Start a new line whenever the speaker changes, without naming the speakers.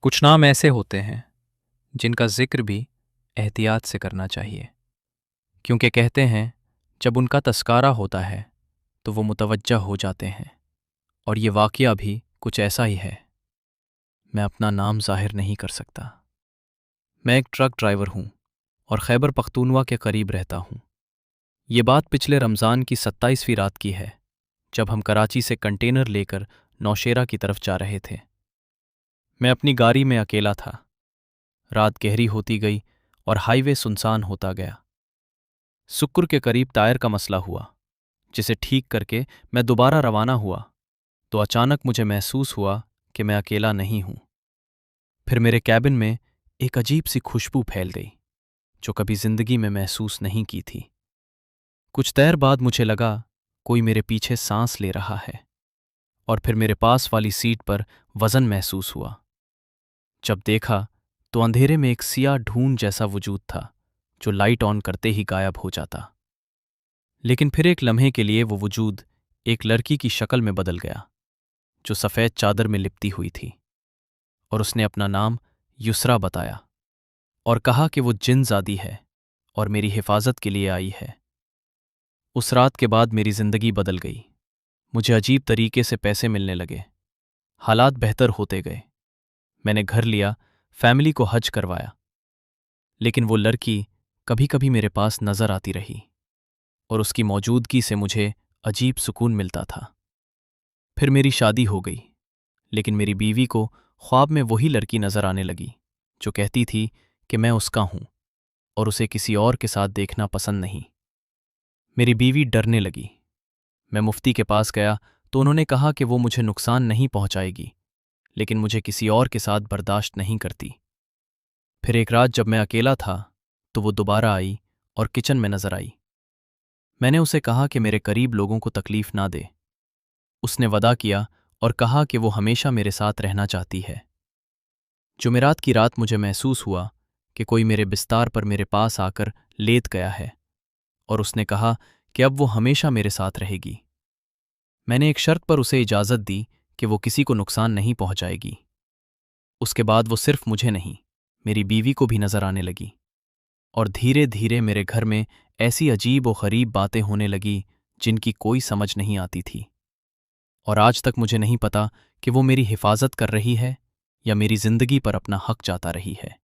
कुछ नाम ऐसे होते हैं जिनका जिक्र भी एहतियात से करना चाहिए, क्योंकि कहते हैं जब उनका तस्कारा होता है तो वो मुतवज्जा हो जाते हैं। और ये वाक़या भी कुछ ऐसा ही है। मैं अपना नाम ज़ाहिर नहीं कर सकता। मैं एक ट्रक ड्राइवर हूँ और खैबर पख्तूनवा के करीब रहता हूँ। ये बात पिछले रमज़ान की 27वीं रात की है, जब हम कराची से कंटेनर लेकर नौशेरा की तरफ जा रहे थे। मैं अपनी गाड़ी में अकेला था। रात गहरी होती गई और हाईवे सुनसान होता गया। सुक्र के करीब टायर का मसला हुआ, जिसे ठीक करके मैं दोबारा रवाना हुआ तो अचानक मुझे महसूस हुआ कि मैं अकेला नहीं हूं। फिर मेरे कैबिन में एक अजीब सी खुशबू फैल गई जो कभी जिंदगी में महसूस नहीं की थी। कुछ देर बाद मुझे लगा कोई मेरे पीछे सांस ले रहा है, और फिर मेरे पास वाली सीट पर वजन महसूस हुआ। जब देखा तो अंधेरे में एक सियाह ढूंढ जैसा वजूद था जो लाइट ऑन करते ही गायब हो जाता। लेकिन फिर एक लम्हे के लिए वो वजूद एक लड़की की शक्ल में बदल गया जो सफ़ेद चादर में लिपटी हुई थी, और उसने अपना नाम युसरा बताया और कहा कि वो जिन्नज़ादी है और मेरी हिफाजत के लिए आई है। उस रात के बाद मेरी ज़िंदगी बदल गई। मुझे अजीब तरीके से पैसे मिलने लगे, हालात बेहतर होते गए। मैंने घर लिया, फैमिली को हज करवाया। लेकिन वो लड़की कभी कभी मेरे पास नजर आती रही, और उसकी मौजूदगी से मुझे अजीब सुकून मिलता था। फिर मेरी शादी हो गई, लेकिन मेरी बीवी को ख्वाब में वही लड़की नजर आने लगी जो कहती थी कि मैं उसका हूं और उसे किसी और के साथ देखना पसंद नहीं। मेरी बीवी डरने लगी। मैं मुफ्ती के पास गया तो उन्होंने कहा कि वो मुझे नुकसान नहीं पहुंचाएगी, लेकिन मुझे किसी और के साथ बर्दाश्त नहीं करती। फिर एक रात जब मैं अकेला था तो वो दोबारा आई और किचन में नजर आई। मैंने उसे कहा कि मेरे करीब लोगों को तकलीफ ना दे। उसने वदा किया और कहा कि वो हमेशा मेरे साथ रहना चाहती है। जुमेरात की रात मुझे महसूस हुआ कि कोई मेरे बिस्तार पर मेरे पास आकर लेट गया है, और उसने कहा कि अब वो हमेशा मेरे साथ रहेगी। मैंने एक शर्त पर उसे इजाज़त दी कि वो किसी को नुकसान नहीं पहुंचाएगी। उसके बाद वो सिर्फ मुझे नहीं, मेरी बीवी को भी नजर आने लगी, और धीरे धीरे मेरे घर में ऐसी अजीब और गरीब बातें होने लगी जिनकी कोई समझ नहीं आती थी। और आज तक मुझे नहीं पता कि वो मेरी हिफाजत कर रही है या मेरी जिंदगी पर अपना हक चाहता रही है।